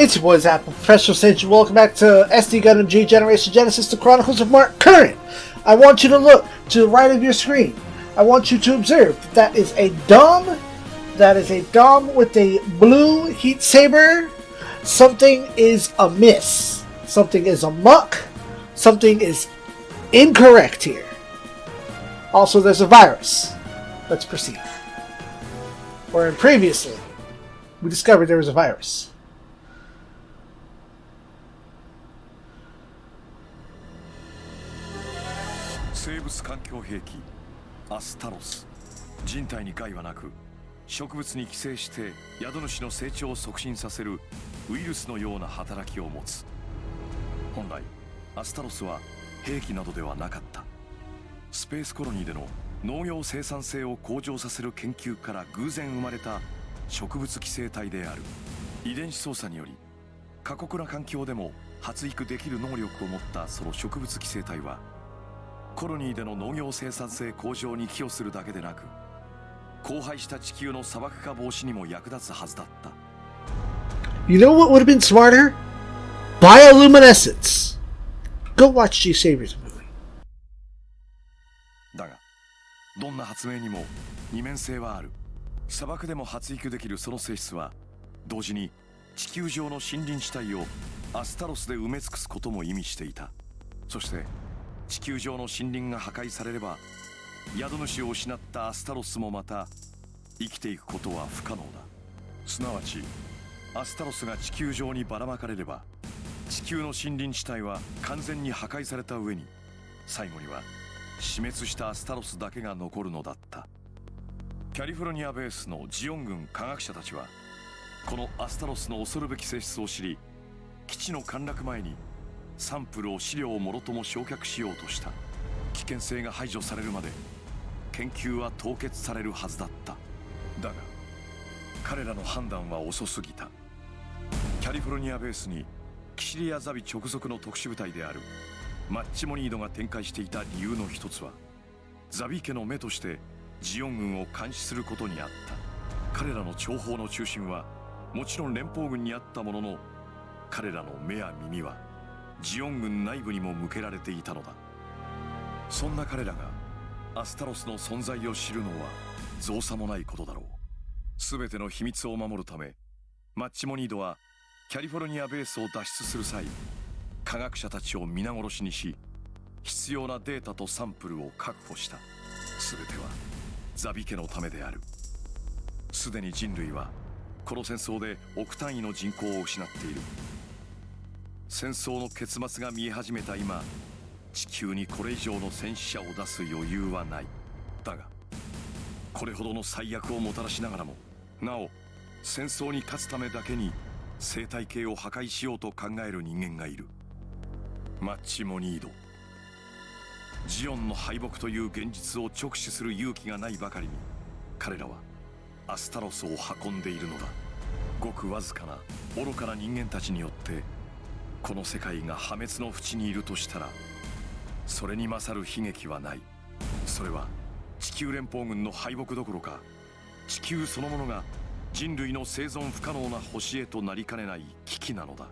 It's your boy Zappa, Professional Sage, and welcome back to SD Gundam G Generation Genesis, the Chronicles of Mark Curran. I want you to look to the right of your screen. I want you to observe that is a dom. That is a dom with a blue heat saber. Something is amiss. Something is amok. Something is incorrect here. Also, there's a virus. Let's proceed. Wherein previously, we discovered there was a virus.生物環境兵器アスタロス。人体に害はなく植物に寄生して宿主の成長を促進させるウイルスのような働きを持つ。本来アスタロスは兵器などではなかった。スペースコロニーでの農業生産性を向上させる研究から偶然生まれた植物寄生体である。遺伝子操作により過酷な環境でも発育できる能力を持ったその植物寄生体はコロニーでの農業生産性向上に寄与するだけでなく、荒廃した地球の砂漠化防止にも役立つはずだった。You know what would have been smarter? Bioluminescence. Go watch G-Saviour's movie. だが、どんな発明にも二面性はある。砂漠でも発育できるその性質は、同時に地球上の森林地帯をアスタロスで埋め尽くすことも意味していた。そして、地球上の森林が破壊されれば宿主を失ったアスタロスもまた生きていくことは不可能だ。すなわちアスタロスが地球上にばらまかれれば地球の森林地帯は完全に破壊された上に最後には死滅したアスタロスだけが残るのだった。キャリフォルニアベースのジオン軍科学者たちはこのアスタロスの恐るべき性質を知り、基地の陥落前にサンプルを資料をもろとも焼却しようとした。危険性が排除されるまで研究は凍結されるはずだった。だが彼らの判断は遅すぎた。キャリフォルニアベースにキシリアザビ直属の特殊部隊であるマッチモニードが展開していた理由の一つは、ザビ家の目としてジオン軍を監視することにあった。彼らの諜報の中心はもちろん連邦軍にあったものの、彼らの目や耳はジオン軍内部にも向けられていたのだ。そんな彼らがアスタロスの存在を知るのは造作もないことだろう。全ての秘密を守るためマッチモニードはキャリフォルニアベースを脱出する際、科学者たちを皆殺しにし必要なデータとサンプルを確保した。全てはザビ家のためである。すでに人類はこの戦争で億単位の人口を失っている。戦争の結末が見え始めた今、地球にこれ以上の戦死者を出す余裕はない。だがこれほどの最悪をもたらしながらもなお戦争に勝つためだけに生態系を破壊しようと考える人間がいる。マッチモニード。ジオンの敗北という現実を直視する勇気がないばかりに、彼らはアスタロスを運んでいるのだ。ごくわずかな愚かな人間たちによってこの世界が破滅の淵にいるとしたら、それに勝る悲劇はない。それは地球連邦軍の敗北どころか、地球そのものが人類の生存不可能な星へとなりかねない危機なのだ。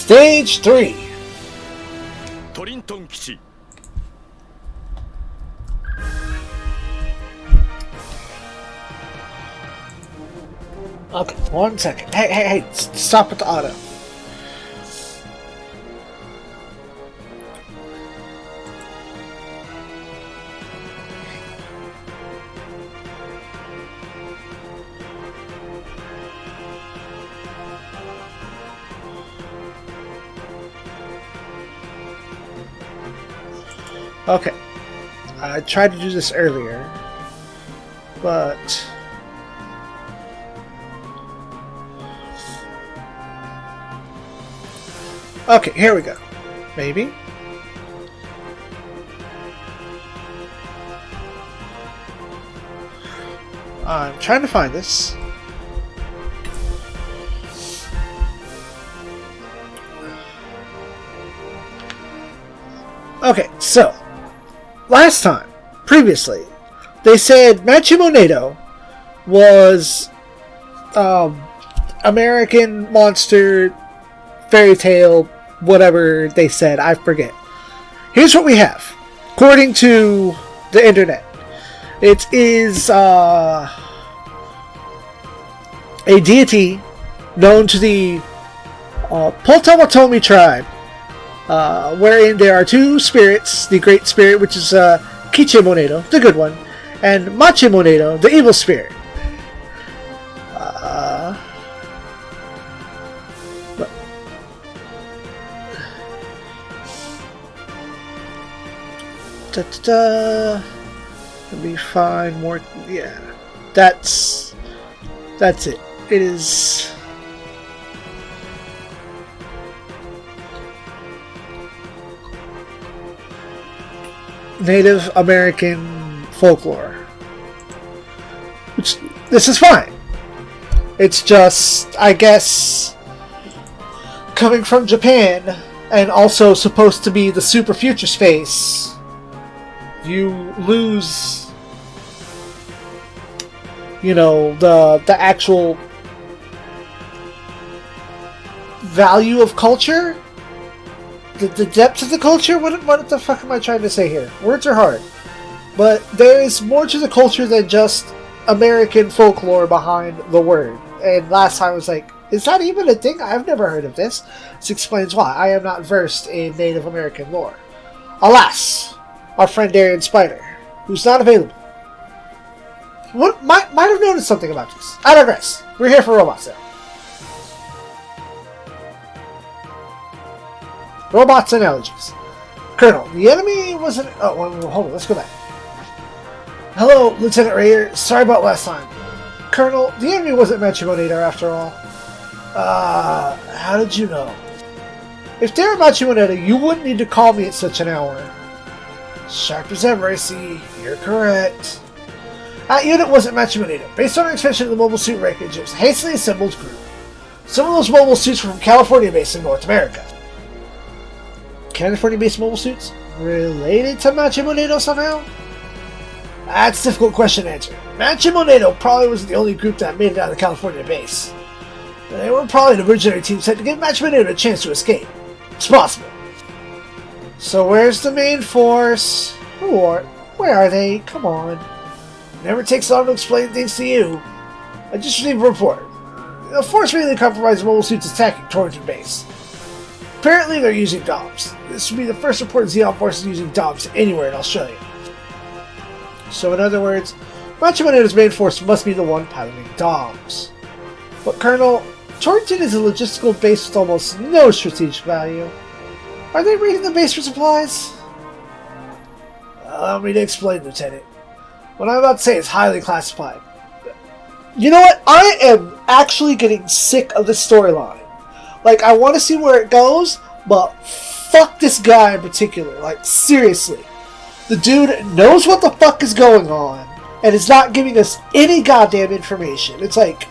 Stage 3. トリントン基地。Okay, 1 second. Hey, stop with the auto. Okay, I tried to do this earlier, but okay, here we go. Maybe. I'm trying to find this. Okay, so last time, previously, they said Machimonado was American monster, fairy tale, whatever they said, I forget. Here's what we have, according to the internet. It is a deity known to the Potawatomi tribe, wherein there are two spirits, the Great Spirit, which is Kichimonado, the good one, and Machimonado, the evil spirit. Let me find more. Yeah, that's it. It is. Native American folklore. Which, this is fine. It's just, I guess, coming from Japan and also supposed to be the super future space, you lose, you know, the actual value of culture, the depth of the culture. What the fuck am I trying to say here? Words are hard, but there is more to the culture than just American folklore behind the word. And last time I was like, is that even a thing? I've never heard of this. This explains why I am not versed in Native American lore. Alas, our friend Darren Spider, who's not available, might have noticed something about this. I digress. We're here for robots now. Robots analogies. Colonel, the enemy wasn't... Oh, hold on. Let's go back. Hello, Lieutenant Rayer. Sorry about last time. Colonel, the enemy wasn't Machimonado after all. How did you know? If they were Machimonado, you wouldn't need to call me at such an hour. Sharp as ever, I see. You're correct. That unit wasn't Machimonado. Based on our inspection of the mobile suit wreckage, it was a hastily assembled group. Some of those mobile suits were from California based in North America. California-based mobile suits? Related to Machimonado somehow? That's a difficult question to answer. Machimonado probably wasn't the only group that made it out of the California base. They were probably the mercenary team set to give Machimonado a chance to escape. It's possible. So where's the main force? Or where are they? Come on. It never takes long to explain things to you. I just received a report. The force really compromised mobile suits attacking Torrington base. Apparently they're using DOMs. This would be the first reported ZEON forces using DOMs anywhere in Australia. So in other words, Machimonado's main force must be the one piloting DOMs. But Colonel, Torrington is a logistical base with almost no strategic value. Are they raiding the base for supplies? Allow me to explain, Lieutenant. What I'm about to say is highly classified. You know what? I am actually getting sick of this storyline. Like, I want to see where it goes, but fuck this guy in particular. Like, seriously. The dude knows what the fuck is going on, and is not giving us any goddamn information. It's like,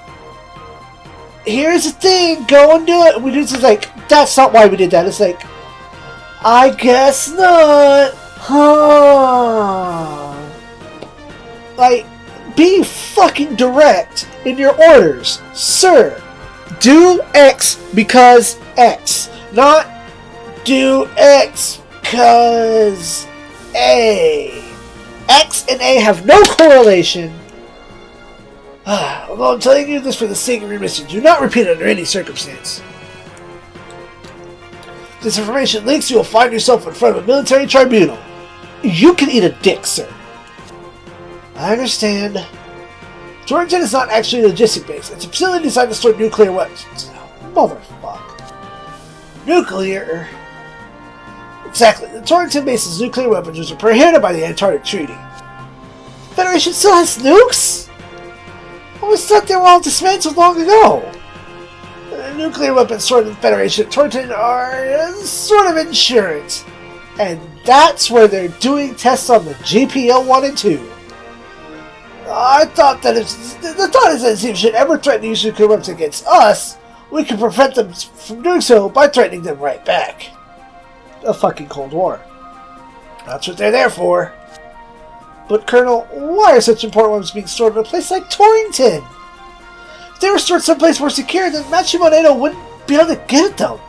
here's the thing, go and do it. And we do this, like, that's not why we did that. It's like, I guess not. Huh. Like, be fucking direct in your orders, sir. Do X because X. Not do X because A. X and A have no correlation. Although I'm telling you this for the sake of your mission, do not repeat it under any circumstance. This information links you will find yourself in front of a military tribunal. You can eat a dick, sir. I understand. Torrington is not actually a logistic base. It's a facility designed to store nuclear weapons. Motherfuck. Nuclear? Exactly. The Torrington base's nuclear weapons are prohibited by the Antarctic Treaty. The Federation still has nukes? I always thought they were all dismantled long ago. The nuclear weapons stored in the Federation at Torrington are sort of insurance. And that's where they're doing tests on the GPL-1 and 2. I thought that if the thought is that if it should ever threaten to use nuclear weapons against us, we can prevent them from doing so by threatening them right back. A fucking Cold War. That's what they're there for. But Colonel, why are such important weapons being stored in a place like Torrington? If they were stored someplace more secure, then Machimonedo wouldn't be able to get them.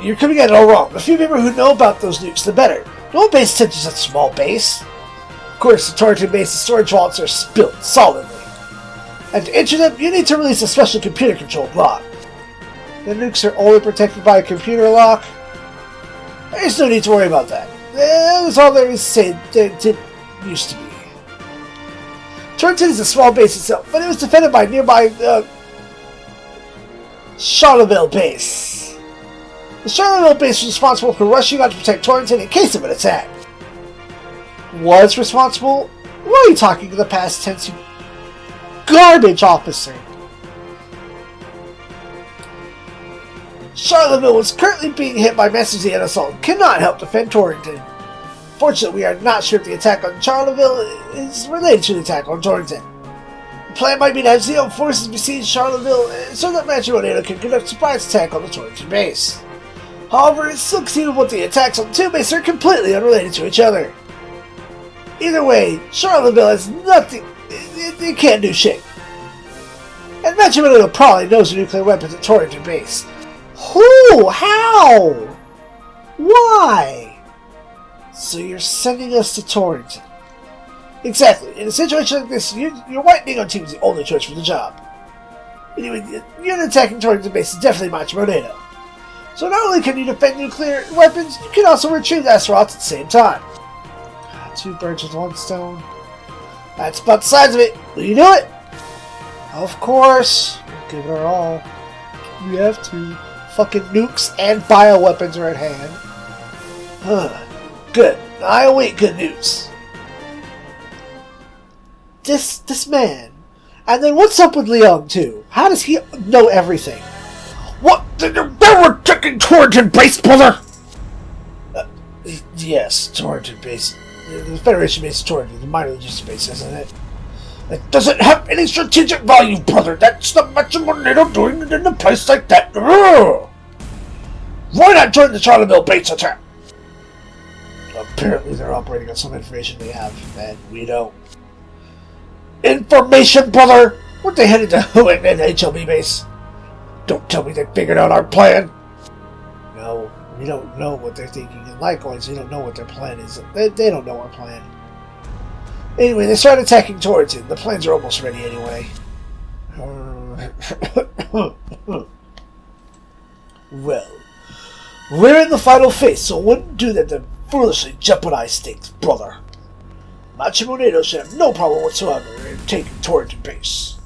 You're coming at it all wrong. The few people who know about those nukes, the better. No base touches such a small base. Of course, the Torrington base's storage vaults are built solidly. And to enter them, you need to release a special computer-controlled lock. The nukes are only protected by a computer lock. There's no need to worry about that. That was all there is to say it used to be. Torrington is a small base itself, but it was defended by nearby Charleville base. The Charleville base was responsible for rushing out to protect Torrington in case of an attack. Was responsible? Why are you talking in the past tense, you garbage officer? Charleville was currently being hit by messes and assault and cannot help defend Torrington. Fortunately, we are not sure if the attack on Charleville is related to the attack on Torrington. The plan might be to have ZEON forces besiege Charleville so that Machimonedo can conduct a surprise attack on the Torrington base. However, it's still conceivable that the attacks on the two bases are completely unrelated to each other. Either way, Charleville has nothing. It can't do shit. And Machimonedo probably knows the nuclear weapons at Torrington base. Who? How? Why? So you're sending us to Torrington. Exactly. In a situation like this, your white Neon team is the only choice for the job. Anyway, you're attacking Torrington base is definitely Machimonedo. So not only can you defend nuclear weapons, you can also retrieve Astaroths at the same time. 2 birds with 1 stone. That's about the size of it. Will you do it? Of course. We'll give it our all. We have to. Fucking nukes and bioweapons are at hand. Good. I await good news. This man. And then what's up with Leon too? How does he know everything? What? They were checking Torrington base, brother! Yes, Torrington base. The Federation base is Torrington, the minor logistics base, isn't it? It doesn't have any strategic value, brother. That's the Machimonedo doing it in a place like that. Ugh. Why not join the Charleville base attack? Apparently they're operating on some information they have, and we don't. Information, brother! Weren't they headed to Huan and HLB base? Don't tell me they figured out our plan! No, we don't know what they're thinking, and likewise, we don't know what their plan is. They don't know our plan. Anyway, they started attacking Torrington. The plans are almost ready anyway. Well, we're in the final phase, so it wouldn't do that to foolishly jeopardize things, brother. Machimonedo should have no problem whatsoever in taking Torrington base.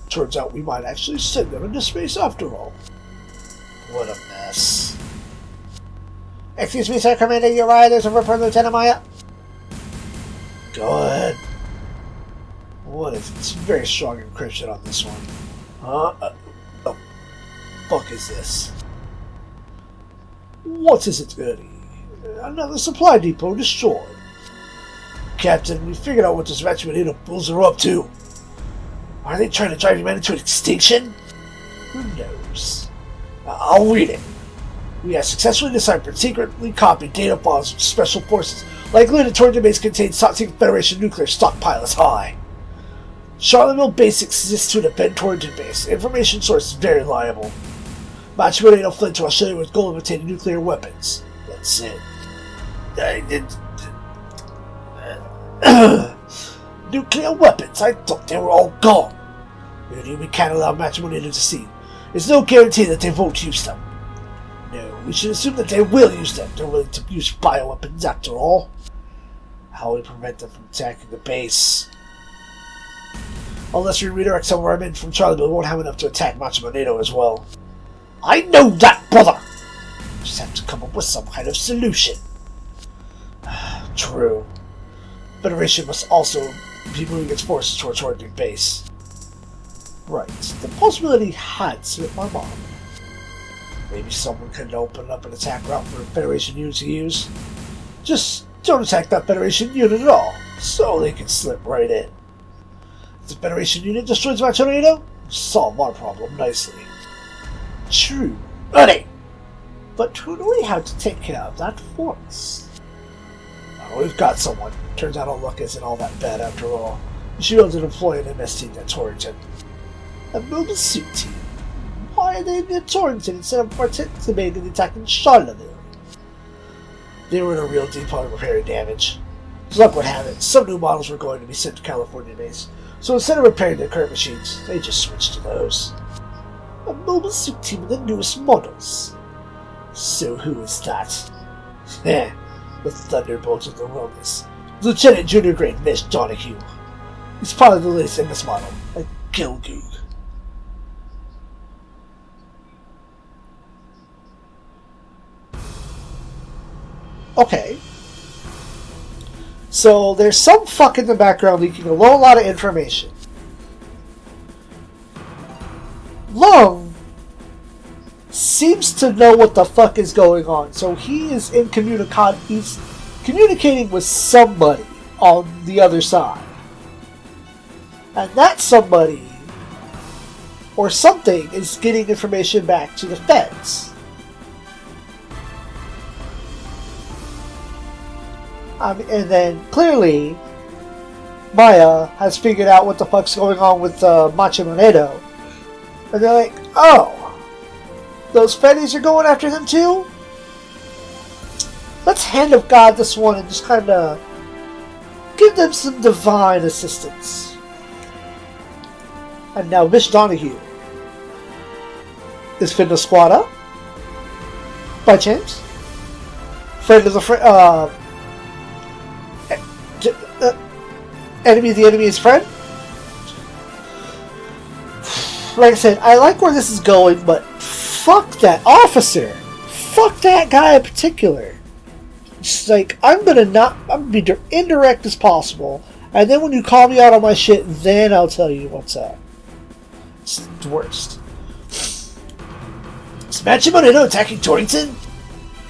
Turns out we might actually send them into space after all. What a mess. Excuse me, sir, Commander Uriah, there's a report from Lieutenant Maya. Go ahead. What is it? It's very strong encryption on this one. The fuck is this? What is it, Ernie? Another supply depot destroyed. Captain, we figured out what this Machimonedo fools are up to. Are they trying to drive humanity to extinction? Who knows? I'll read it. We have successfully deciphered secretly copied data files from special forces. Likely the Torrington base contains top-secret Federation nuclear stockpile is high. Charleville base exists to defend Torrington base. Information source is very reliable. Machimonedo fled to Australia with goal of obtaining nuclear weapons. That's it. Nuclear weapons? I thought they were all gone. We can't allow Machimonedo to see. There's no guarantee that they won't use them. No, we should assume that they will use them. They're willing to use bioweapons after all. How will we prevent them from attacking the base? Unless we redirect some of our men from Charleville, we won't have enough to attack Machimonedo as well. I know that, brother! Just have to come up with some kind of solution. True. Federation must also be moving its forces towards Torrington base. Right. The possibility had slipped my mind. Maybe someone could open up an attack route for the Federation units to use. Just Don't attack that Federation unit at all, so they can slip right in. If the Federation unit destroys my tornado, solve our problem nicely. True. Ready! But who do we have to take care of that force? Oh, we've got someone. Turns out our luck isn't all that bad after all. We should be able to deploy an MS team at Torrington. A mobile suit team. Why are they in Torrington instead of participating in the attack in Charlottesville? They were in a real deep hole of repairing damage. As luck would have it, some new models were going to be sent to California base, so instead of repairing their current machines, they just switched to those. A mobile suit team with the newest models. So who is that? The Thunderbolt of the Wilderness. Lieutenant Junior Grade Miss Donahue. He's part of the latest MS model, a Gilgoog. Okay. So there's some fuck in the background leaking a whole lot of information. Long seems to know what the fuck is going on, so he is he's communicating with somebody on the other side. And that somebody or something is getting information back to the feds. And then clearly Maya has figured out what the fuck's going on with Machimonado. And they're like, oh, those Feddies are going after him too? Let's hand of God this one and just kind of give them some divine assistance. And now Miss Donahue is Finna Squada by chance? Friend of the enemy of the enemy's friend? Like I said, I like where this is going, but fuck that officer. Fuck that guy in particular. It's like, I'm gonna be indirect as possible, and then when you call me out on my shit, then I'll tell you what's up. It's the worst. Is Machimonado attacking Torrington?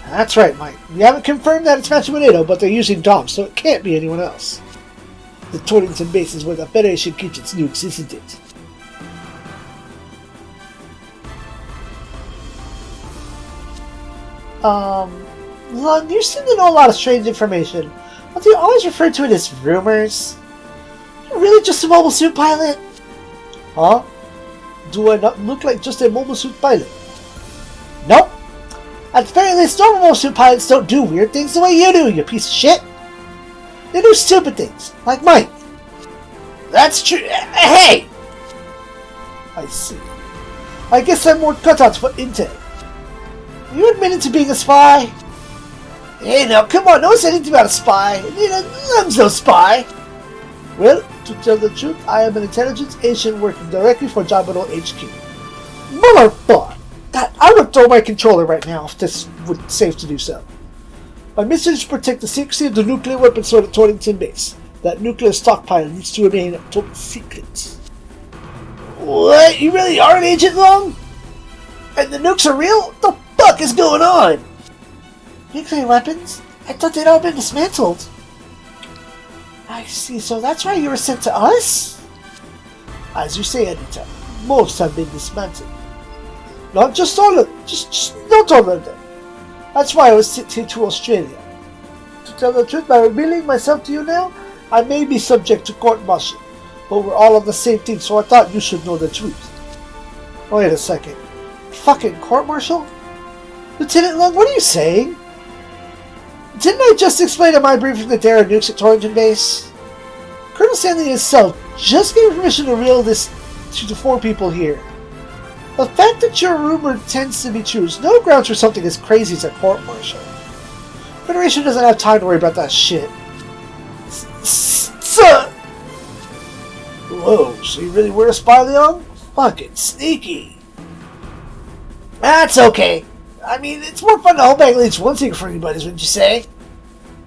That's right, Mike. We haven't confirmed that it's Machimonado, but they're using DOM, so it can't be anyone else. The Torrington base is where the Federation keeps its nukes, isn't it? Lung, you seem to know a lot of strange information, but you always refer to it as rumors. You're really just a mobile suit pilot? Huh? Do I not look like just a mobile suit pilot? Nope. At the very least, normal mobile suit pilots don't do weird things the way you do, you piece of shit. They do stupid things, like Mike. That's true. Hey! I see. I guess I'm more cut out for intel. You admitted to being a spy? Hey now, come on, don't say anything about a spy. Lung's no spy. Well, to tell the truth, I am an intelligence agent working directly for Jabberell HQ. Motherfucker! God, I would throw my controller right now if this would be safe to do so. My mission is to protect the secrecy of the nuclear weapons stored at Torrington Base. That nuclear stockpile needs to remain a total secret. What? You really are an agent, Long? And the nukes are real? What the fuck is going on? Nuclear weapons? I thought they'd all been dismantled. I see, so that's why you were sent to us? As you say, Anita, most have been dismantled. Not just all of them, just not all of them. That's why I was sent here to Australia. To tell the truth, by revealing myself to you now, I may be subject to court-martial, but we're all on the same team, so I thought you should know the truth. Wait a second. Fucking court-martial? Lieutenant Lung, what are you saying? Didn't I just explain in my briefing that there are nukes at Torrington Base? Colonel Stanley himself just gave permission to reveal this to the 4 people here. The fact that your rumor tends to be true is no grounds for something as crazy as a court-martial. Federation doesn't have time to worry about that shit. Whoa, so you really were a spy, Leon? Fucking sneaky. That's okay. I mean, it's more fun to hold back at least one secret from anybody, wouldn't you say?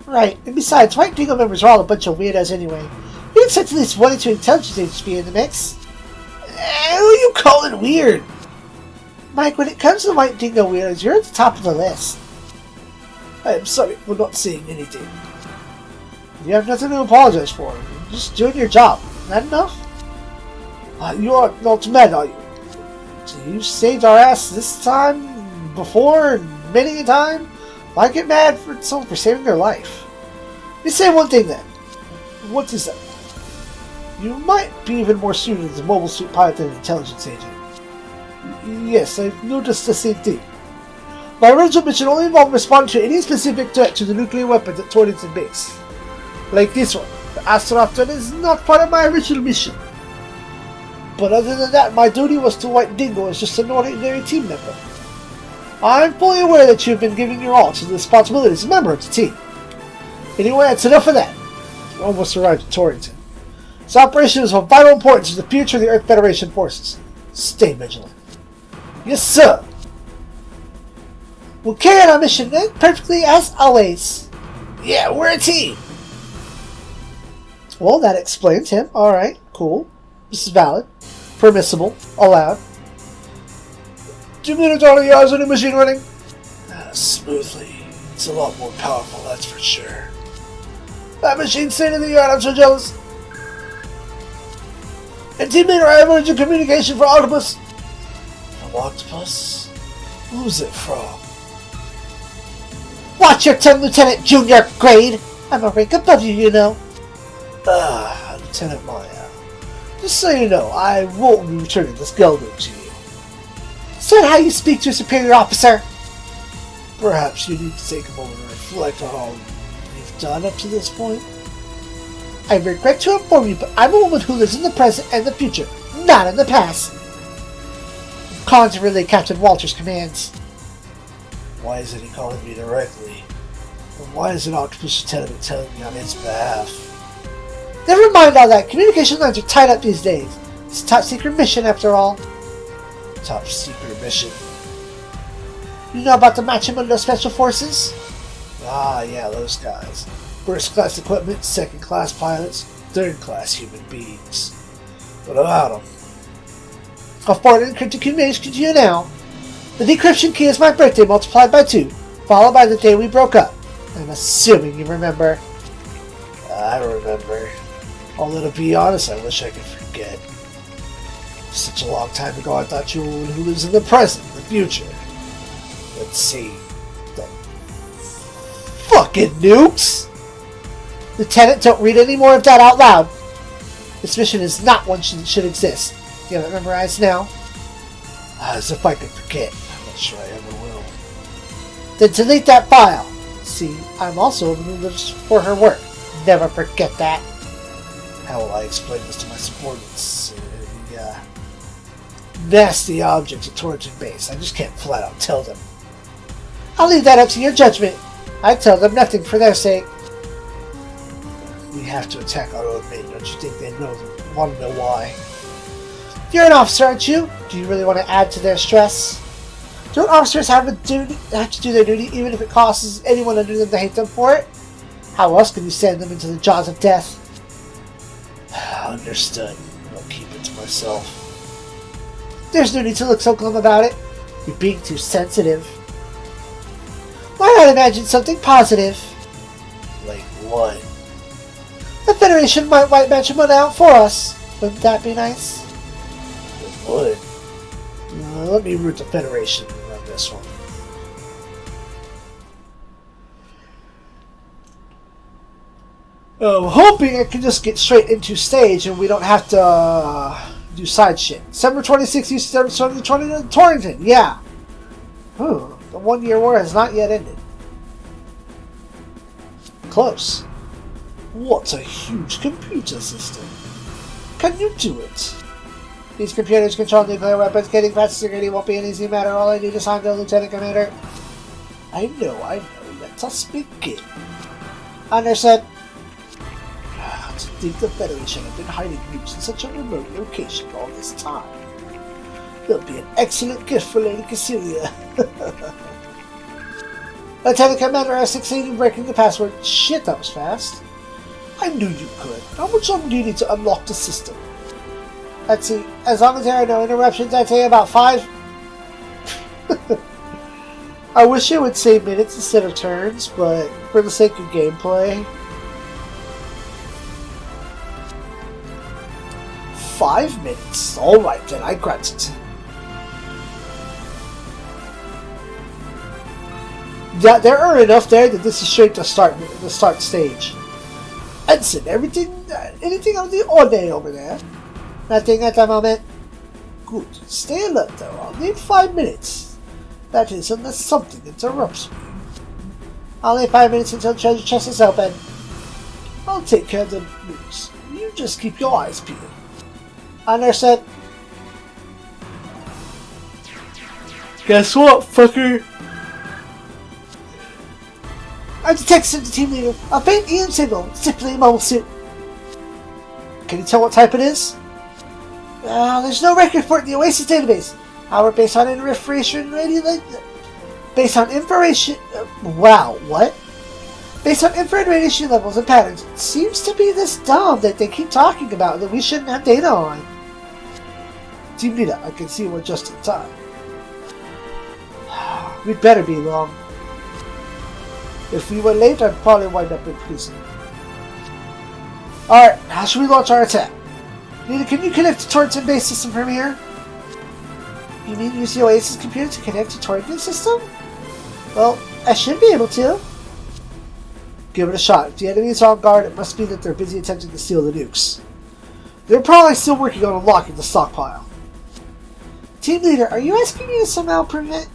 Right, and besides, White Dingo members are all a bunch of weirdos anyway. You expect at least 1 or 2 intelligence agents to be in the mix. Who are you calling weird? Mike, when it comes to the White Dingo weirdos, you're at the top of the list. I am sorry for not saying anything. You have nothing to apologize for. You're just doing your job. Isn't that enough? You are not mad, are you? You saved our ass this time, before, many a time. Why get mad for someone for saving their life? Let me say one thing then. What is that? You might be even more suited as a mobile suit pilot than an intelligence agent. Yes, I've noticed the same thing. My original mission only involved responding to any specific threat to the nuclear weapons at Torrington Base. Like this one. The astronaut threat is not part of my original mission. But other than that, my duty was to wipe Dingo as just an ordinary team member. I'm fully aware that you've been giving your all to the responsibility as a member of the team. Anyway, that's enough of that. We almost arrived at Torrington. This operation is of vital importance to the future of the Earth Federation forces. Stay vigilant. Yes, sir. We'll carry out our mission perfectly as always. Yeah, we're a team. Well, that explains him. Alright, cool. This is valid. Permissible. Allowed. 2 minutes on the hours of the machine running? Smoothly. It's a lot more powerful, that's for sure. That machine's state of the art, I'm so jealous. And teammate, I have urgent communication for Octopus. From Octopus? Who's it from? Watch your tongue, Lieutenant Junior Grade! I'm a rank above you, you know. Lieutenant Maya. Just so you know, I won't be returning this Gundam to you. Is that how you speak to a superior officer? Perhaps you need to take a moment to reflect on all you've done up to this point. I regret to inform you, but I'm a woman who lives in the present and the future, not in the past. I'm calling to relay Captain Walter's commands. Why isn't he calling me directly? And why is an Octopus Lieutenant telling me on his behalf? Never mind all that. Communication lines are tied up these days. It's a top secret mission after all. Top secret mission? You know about the Machimundo Special Forces? Ah, yeah, those guys. First class equipment, second class pilots, third class human beings. What about them? I'll forward an encrypted communication to you now. The decryption key is my birthday multiplied by 2, followed by the day we broke up. I'm assuming you remember. I remember. Although to be honest, I wish I could forget. Such a long time ago, I thought you were a woman who lives in the present, the future. Let's see. The fucking nukes! Lieutenant, don't read any more of that out loud. This mission is not one that should exist. You have it memorized now? As if I could forget. I'm not sure I ever will. Then delete that file. See, I'm also a woman who lives for her work. Never forget that. How will I explain this to my subordinates? Nasty objects at Torrington Base. I just can't flat out tell them. I'll leave that up to your judgment. I tell them nothing for their sake. We have to attack our own men. Don't you think they want to know why? You're an officer, aren't you? Do you really want to add to their stress? Don't officers have to do their duty even if it causes anyone under them to hate them for it? How else can you send them into the jaws of death? Understood. I'll keep it to myself. There's no need to look so glum about it. You're being too sensitive. Why not imagine something positive? Like what? The Federation might wipe Machimundo out for us. Wouldn't that be nice? It would. Let me root the Federation on this one. I'm hoping I can just get straight into stage and we don't have to do side shit. December 26th, December 20th, Torrington. Yeah. Ooh, the 1 year war has not yet ended. Close. What a huge computer system. Can you do it? These computers control nuclear weapons. Getting past security won't be an easy matter. All I need is time to Lieutenant Commander. I know. Let us begin. Understood. To think the Federation have been hiding nukes in such a remote location all this time. They'll be an excellent gift for Lady Cassilia. Lieutenant Commander, I succeeded in breaking the password. Shit, that was fast. I knew you could. How much longer do you need to unlock the system? Let's see. As long as there are no interruptions, I'd say about 5. I wish it would say minutes instead of turns, but for the sake of gameplay. 5 minutes. Alright then, I grant it. Yeah, there are enough there that this is straight to the start stage. Ensign, anything out of the ordinary over there? Nothing at the moment. Good. Stay alert though. I'll need 5 minutes. That is, unless something interrupts me. Only 5 minutes until the treasure chest is open. I'll take care of the news. You just keep your eyes peeled. Understood. Guess what, fucker? I detected the team leader. A faint EM signal. Simply a mobile suit. Can you tell what type it is? There's no record for it in the Oasis database. However, based on information wow, what? Based on infrared radiation levels and patterns, it seems to be this dome that they keep talking about that we shouldn't have data on. Team leader, I can see we're just in time. We'd better be long. If we were late, I'd probably wind up in prison. Alright, how should we launch our attack? Nita, can you connect to Torrington base system from here? You mean use the Oasis computer to connect to Torrington system? Well, I should be able to. Give it a shot. If the enemy is on guard, it must be that they're busy attempting to steal the nukes. They're probably still working on unlocking the stockpile. Team leader, are you asking me to somehow prevent?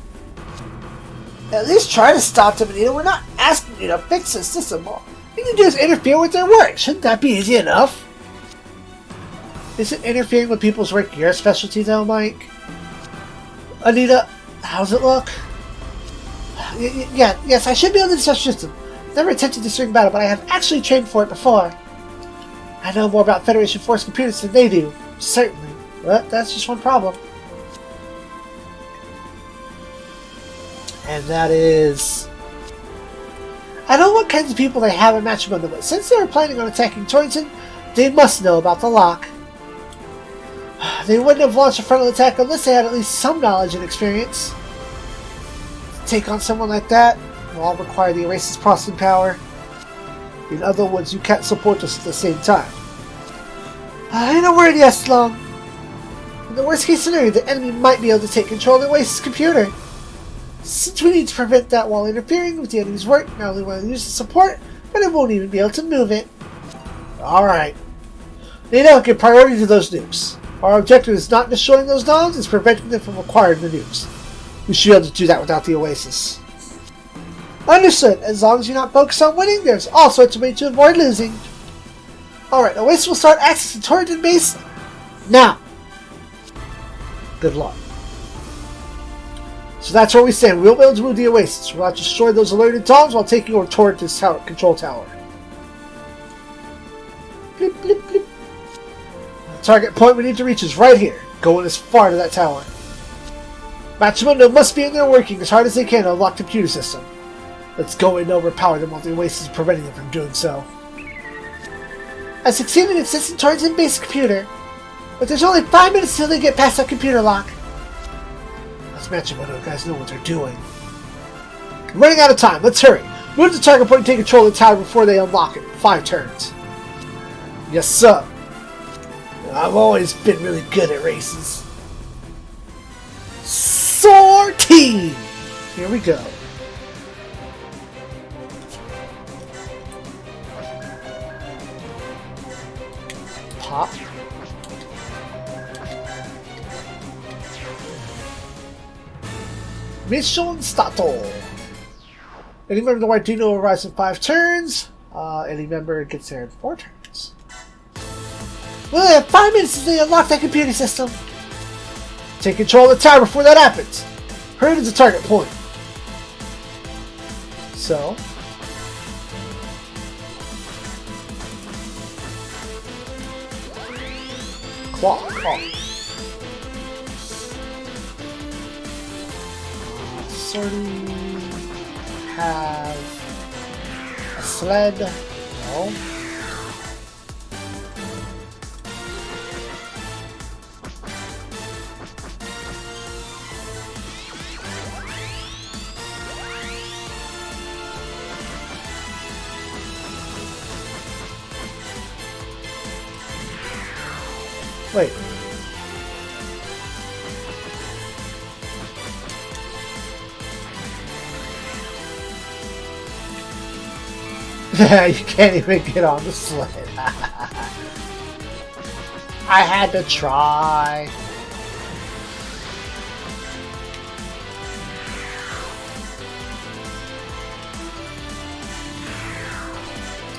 At least try to stop them, Anita. We're not asking you to fix the system. All you can do is interfere with their work. Shouldn't that be easy enough? Isn't interfering with people's work your specialty, though, Mike? Anita, how's it look? Yes, I should be able to discuss the system. Never attempted this during battle, but I have actually trained for it before. I know more about Federation Force computers than they do. Certainly. But that's just one problem. And that is... I know what kinds of people they have in Matchmunda, but since they were planning on attacking Torrington, they must know about the lock. They wouldn't have launched a frontal attack unless they had at least some knowledge and experience. To take on someone like that will all require the Oasis processing power. In other words, you can't support us at the same time. In a word, yes, Long. In the worst case scenario, the enemy might be able to take control of the Oasis computer. Since we need to prevent that while interfering with the enemy's work, not only will they use the support, but it won't even be able to move it. Alright. They now give priority to those nukes. Our objective is not destroying those nodes, it's preventing them from acquiring the nukes. We should be able to do that without the Oasis. Understood. As long as you're not focused on winning, there's all sorts of ways to avoid losing. Alright, Oasis will start accessing Torrington base now. Good luck. So that's where we stand. We won't be able to move the Oasis. We'll have to destroy those alerted dogs while taking over Torrington's control tower. Blip, blip, blip. The target point we need to reach is right here. Going as far to that tower. Matchmunda must be in there working as hard as they can to unlock the computer system. Let's go in and overpower them while the Oasis is preventing them from doing so. I succeeded in accessing Torrington's base computer, but there's only 5 minutes till they get past that computer lock. Let's match what those guys know what they're doing. I'm running out of time. Let's hurry. Move to the target point and take control of the tower before they unlock it. 5 turns. Yes, sir. I've always been really good at races. Sortie! Here we go. Pop. Mission started. Any member of the White Dino arrives in 5 turns. Any member gets there in 4 turns. We'll have 5 minutes until they unlock that computer system. Take control of the tower before that happens. Hurry to the target point. So. Clock off. Sorting. Have a sled. No. Wait. Yeah, you can't even get on the sled. I had to try.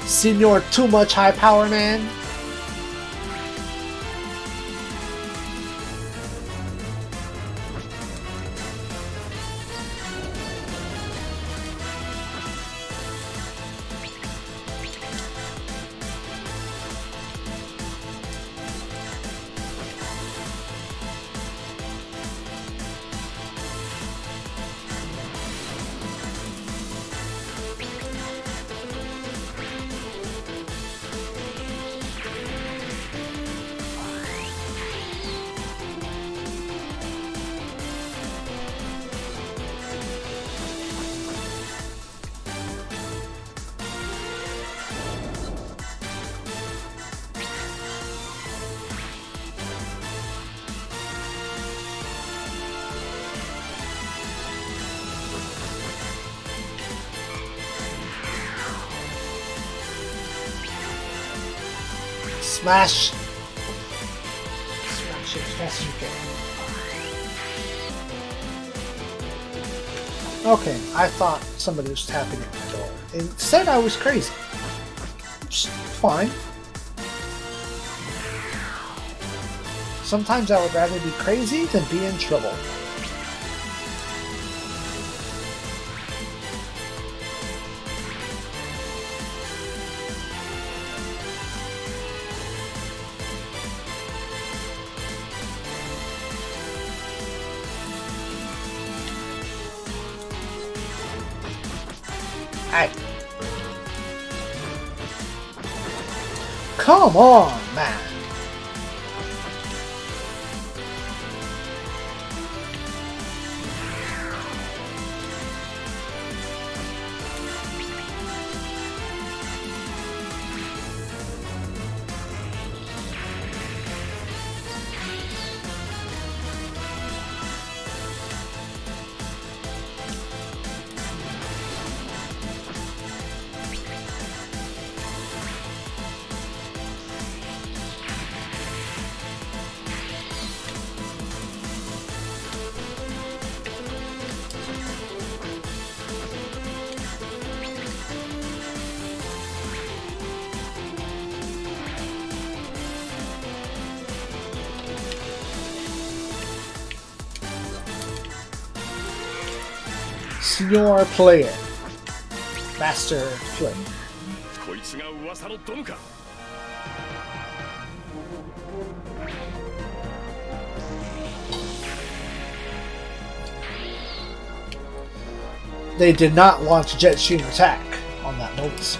Senor Too Much High Power Man. Smash! Smash it as fast as you can. Okay, I thought somebody was tapping at my door and said I was crazy. Just fine. Sometimes I would rather be crazy than be in trouble. Hey. Come on, man. Senor Player. Master Flame. They did not launch a jet stream attack on that notice.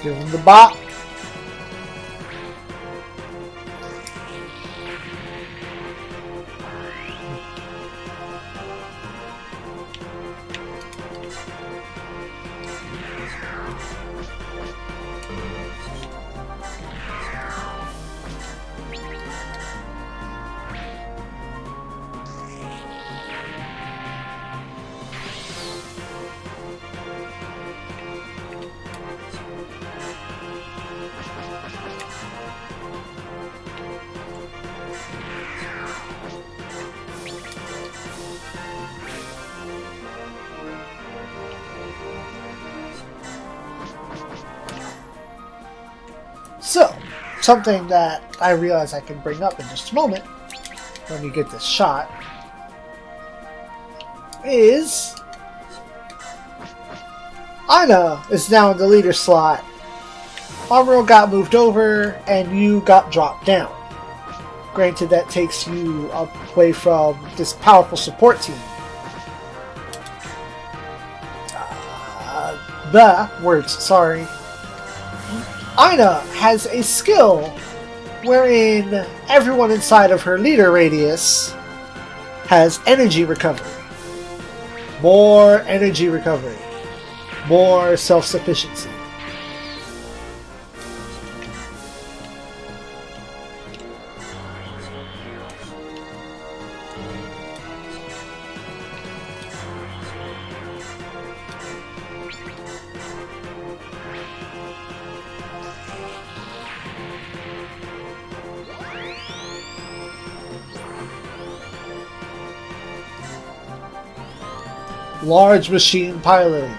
Give him the bop. So, something that I realize I can bring up in just a moment when we get this shot is Aina is now in the leader slot. Amuro got moved over and you got dropped down. Granted, that takes you away from this powerful support team. Sorry. Aina has a skill wherein everyone inside of her leader radius has energy recovery. More energy recovery. More self-sufficiency. Large machine piloting.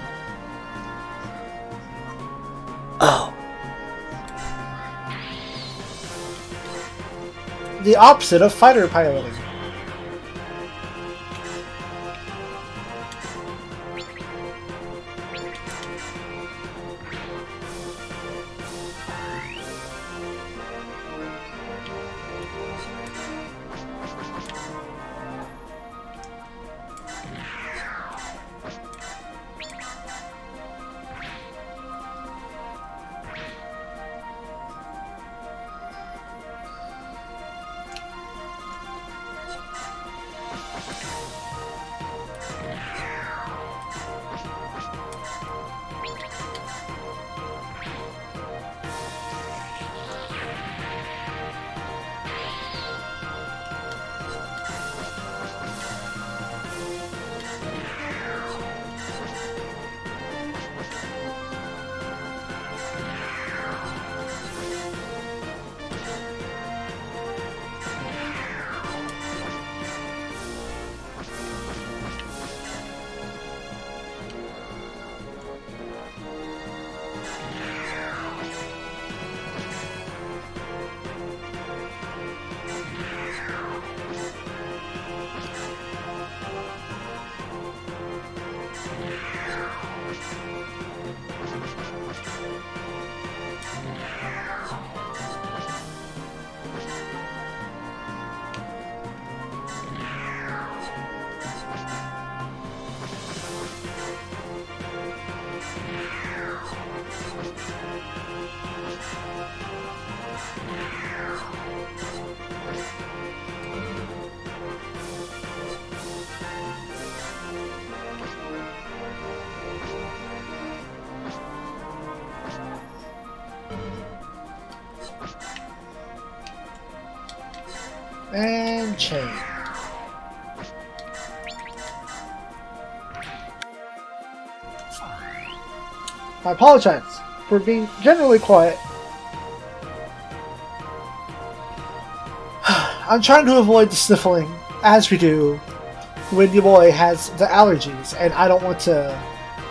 Oh. The opposite of fighter piloting. And chain. I apologize for being generally quiet. I'm trying to avoid the sniffling, as we do when your boy has the allergies, and I don't want to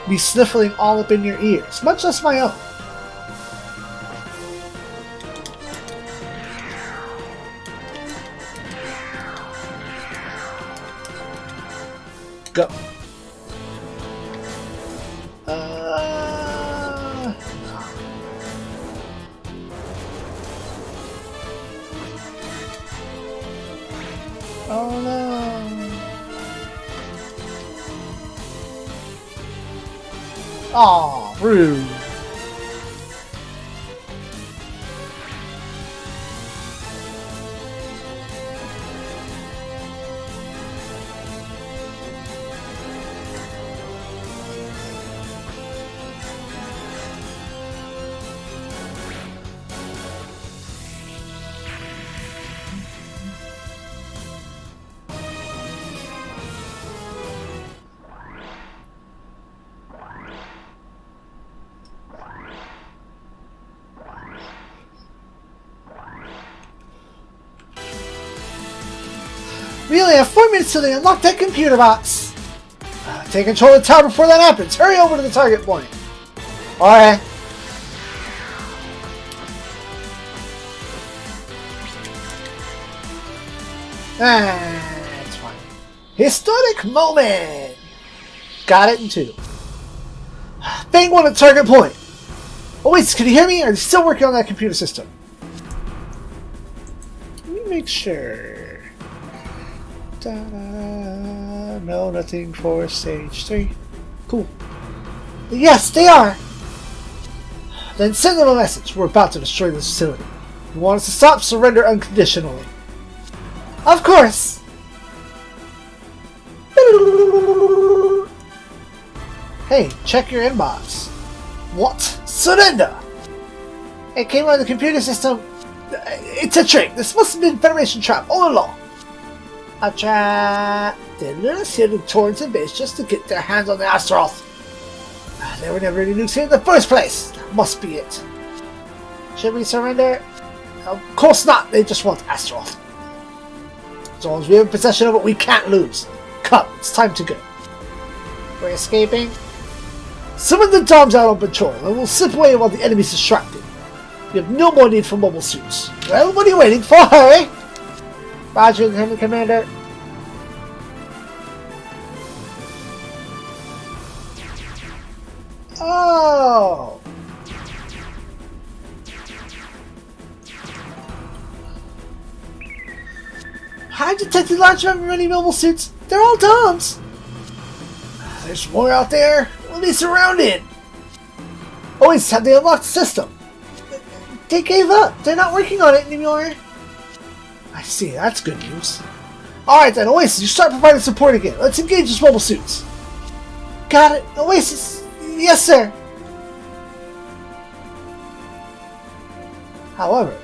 be sniffling all up in your ears, much less my own. Go. Oh no. Aw, rude. We only have 4 minutes till they unlock that computer box. Take control of the tower before that happens. Hurry over to the target point. Alright. That's fine. Historic moment! Got it in 2. Bang 1 at target point. Oh wait, can you hear me? Are you still working on that computer system? Let me make sure. Ta-da. No, nothing for stage 3. Cool. Yes, they are! Then send them a message. We're about to destroy this facility. You want us to stop? Surrender unconditionally. Of course! Hey, check your inbox. What? Surrender! It came out of the computer system. It's a trick. This must have been Federation trap all along. A trap. They lured us here to Torrens and base just to get their hands on the Astaroth. There were never any nukes here in the first place. That must be it. Should we surrender? Of course not. They just want Astaroth. As long as we have possession of it, we can't lose. Come, it's time to go. We're escaping. Summon the Doms out on patrol, and we'll slip away while the enemy's distracted. We have no more need for mobile suits. Well, what are you waiting for? Hurry! Roger, Lieutenant Commander. Oh! High detected large number of many mobile suits. They're all Doms. There's more out there. We'll be surrounded. Always have they unlocked the system? They gave up. They're not working on it anymore. I see. That's good news. Alright then, Oasis, you start providing support again. Let's engage these mobile suits. Got it. Oasis. Yes, sir. However,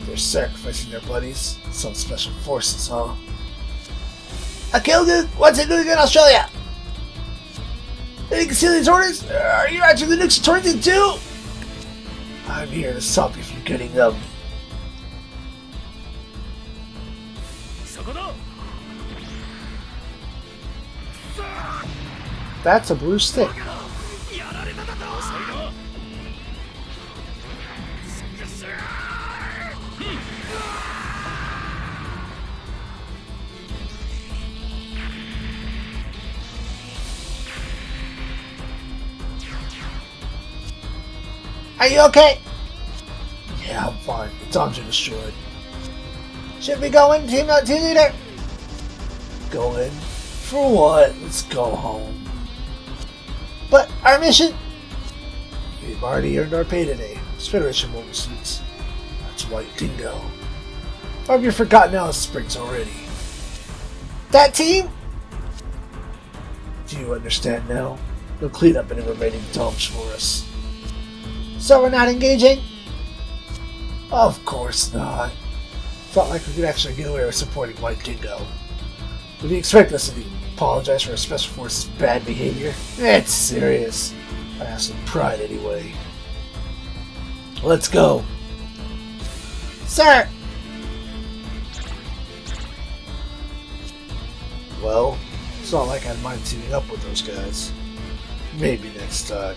they're sacrificing their buddies. Some special forces, huh? A kill dude? What's it doing in Australia? You can see these orders? Are you actually the nukes and Torrens too? I'm here to stop you from getting them. That's a blue stick. Are you okay? Yeah, I'm fine. The Doms are destroyed. Should we go in, team leader? Go in? For what? Let's go home. But our mission? We've already earned our pay today. It's Federation mobile suits. That's White Dingo. Or have you forgotten Alice Springs already? That team? Do you understand now? They'll clean up any remaining Doms for us. So we're not engaging? Of course not. Felt like we could actually get away with supporting White Dingo. What do you expect us to do? Apologize for our Special Forces' bad behavior? It's serious. I have some pride anyway. Let's go. Sir! Well, it's not like I'd mind teaming up with those guys. Maybe next time.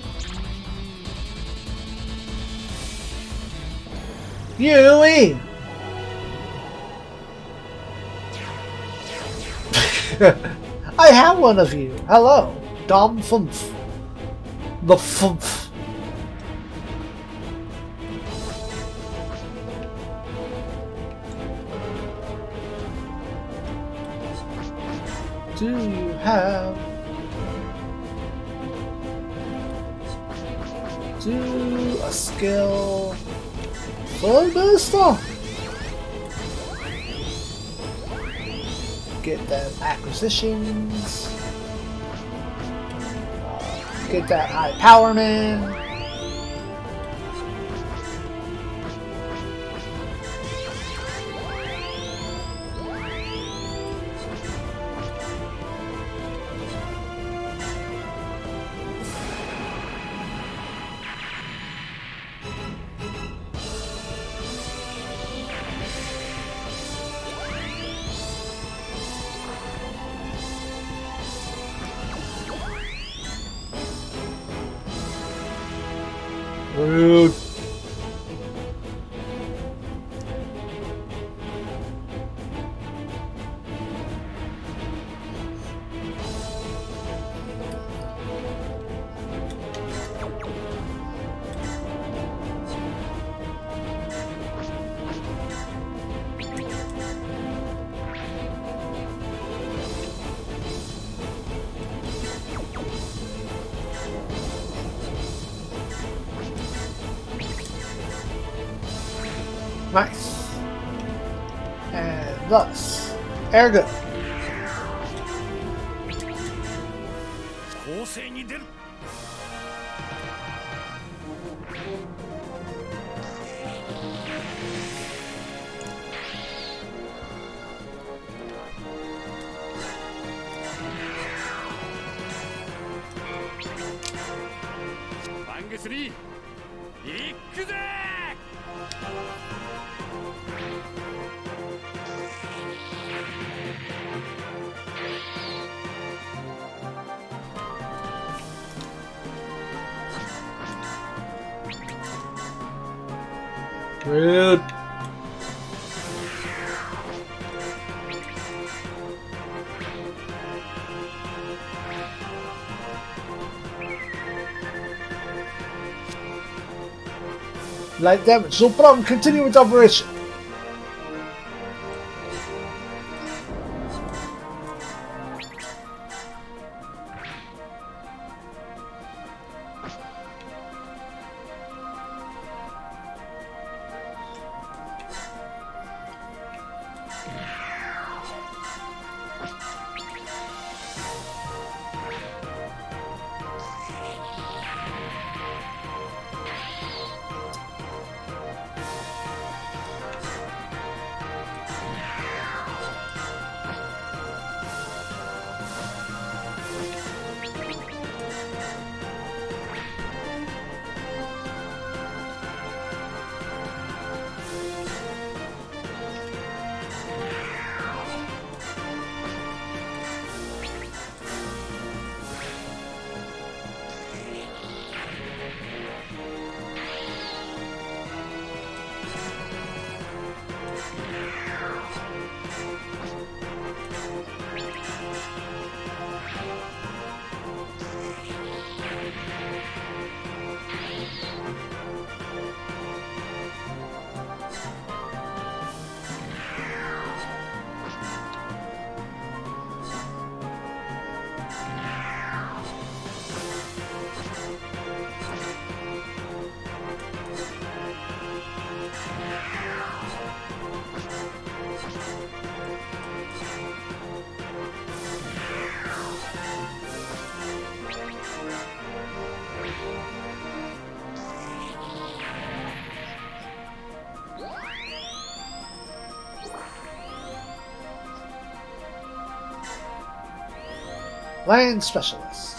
Yui! I have one of you. Hello. Dom Fumph. The Fumph. Do you have... Do a skill... Full booster! Get them acquisitions. Get that high power man. Rude. Nice. And thus, ergo. 攻勢に出る。バング3、行くぜ。 Rude. Light damage, no problem. Continue with operation. Land Specialist.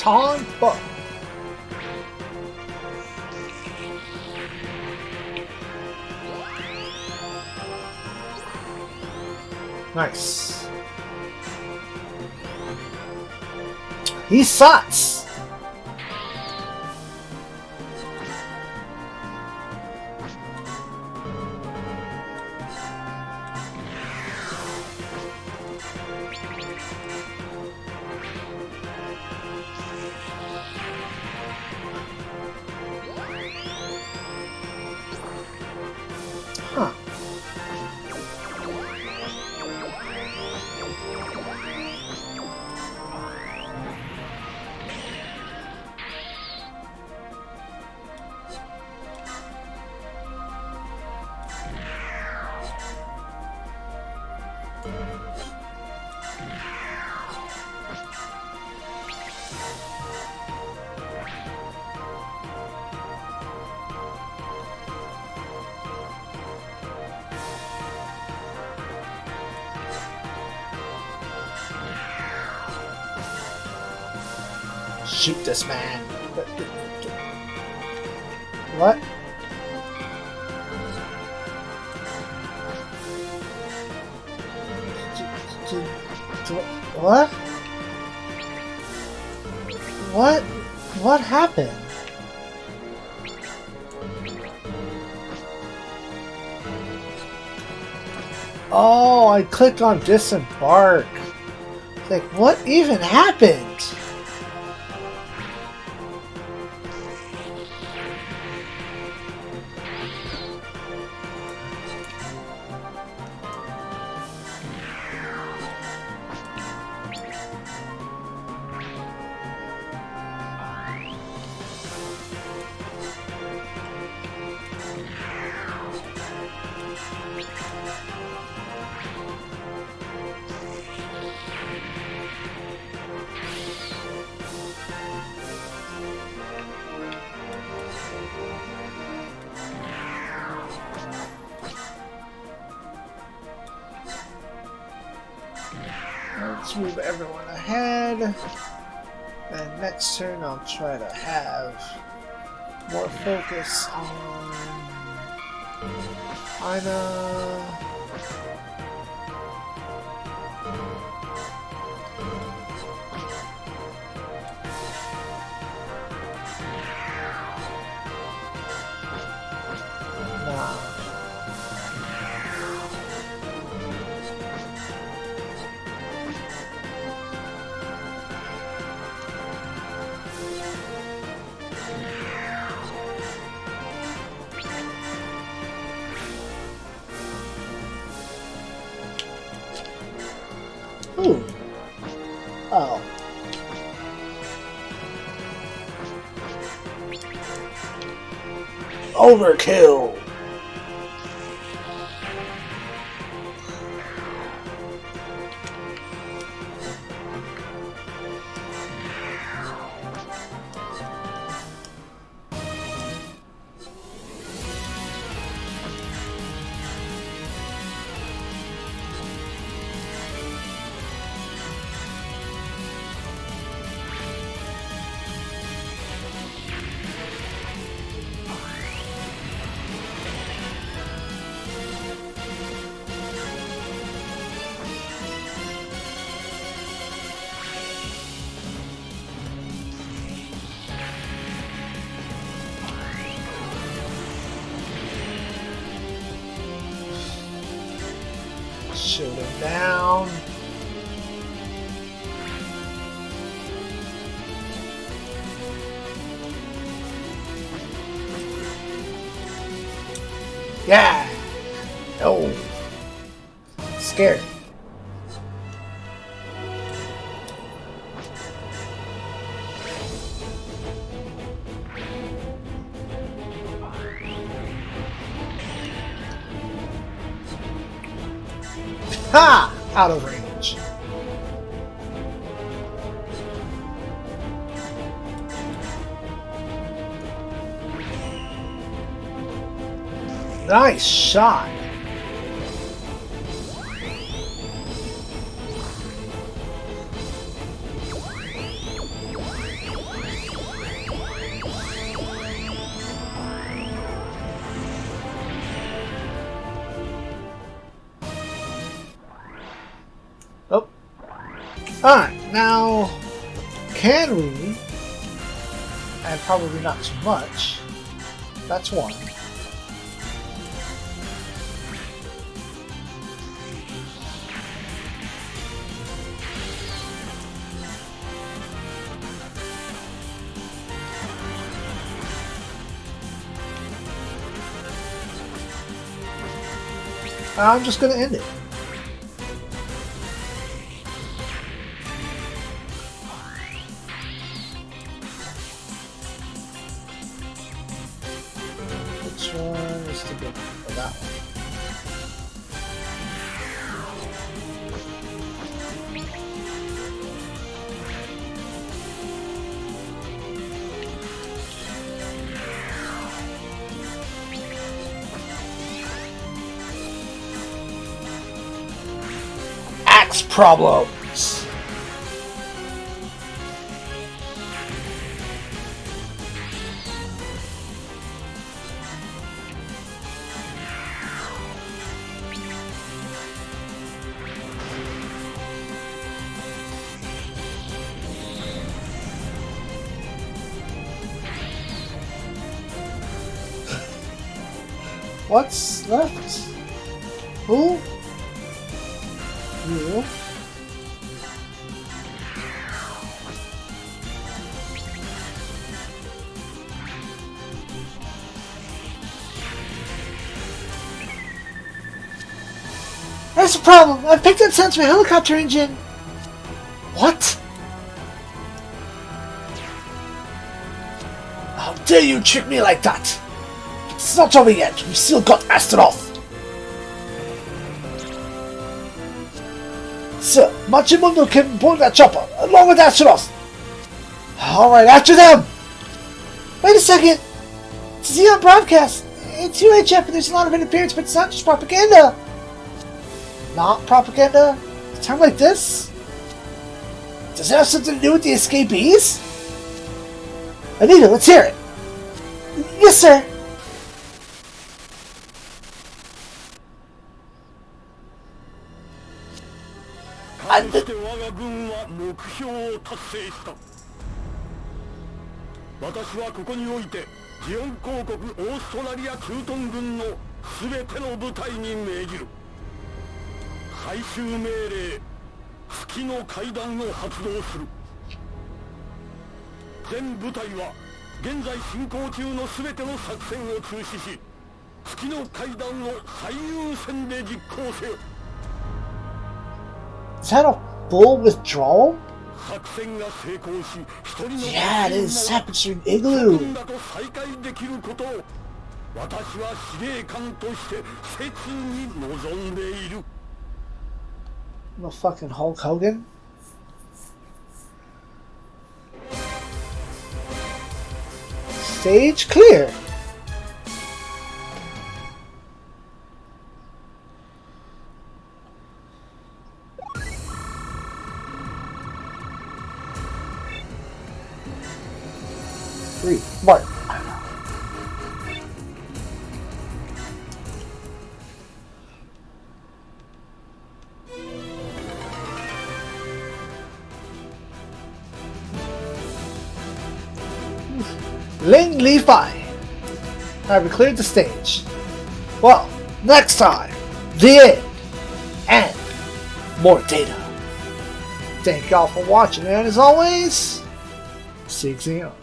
Tom Buck. Nice. He sucks. Huh. Shoot this man. What? What? What? What happened? Oh, I clicked on disembark. Like, what even happened? Let's move everyone ahead. And next turn I'll try to have more focus on Ina. Ooh. Oh. Overkill. Shoot him down. Yeah. No. Scared. Ha! Out of range. Nice shot. Oh. Alright, now, can we, and probably not too much, that's one. I'm just gonna end it. Which one is to go for that one? problems. What's left? Who? You? There's a problem. I've picked up sounds from a helicopter engine. What? How dare you trick me like that? It's not over yet. We've still got Astaroth. Sir, Machimundo can board that chopper, along with Astaroth. Alright, after them! Wait a second! It's a ZEON broadcast. It's UHF and there's a lot of interference, but it's not just propaganda. Not propaganda? A time like this? Does it have something to do with the escapees? Anita, let's hear it. Yes, sir. Is that a full withdrawal? Yeah, it is. Happens through Igloo. No fucking Hulk Hogan. Stage clear. Mark. Ling Li Fi. Alright, we cleared the stage. Well, next time, the end. And more data. Thank y'all for watching, and as always, SIEG ZEON.